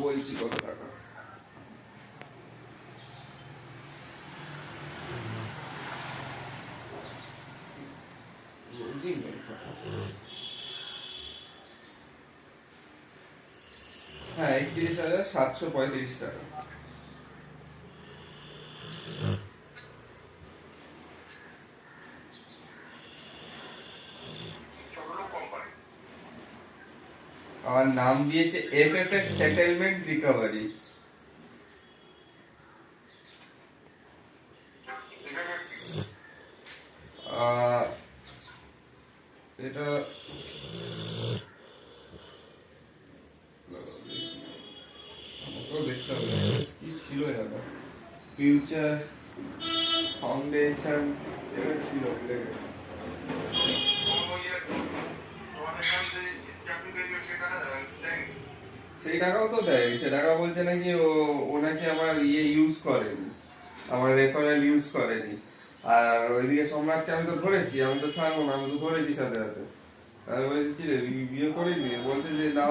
বলছি কত টাকা। হ্যাঁ, 31,735 টাকা। আমার নাম দিয়েছে এফএফএস সেটেলমেন্ট রিকভারি। এটা আমাকেও দেখতে হবে কি ছিল এটা। ফিউচার ফাউন্ডেশন এটা ছিল, ভুলে গেছি। সেই টাকাও তো দেয়, সে টাকা বলছে নাকি ও নাকি আমার ইউজ করেনি, আমার রেফারেল ইউজ করেনি। আর ওইদিকে সম্রাটকে আমি তো ধরেছি, আমি তো ছাড়বো না, আমি তো ধরেছি সাথে সাথে। আমি বলছি কি রে বিয়ে করিনি, বলছে যে না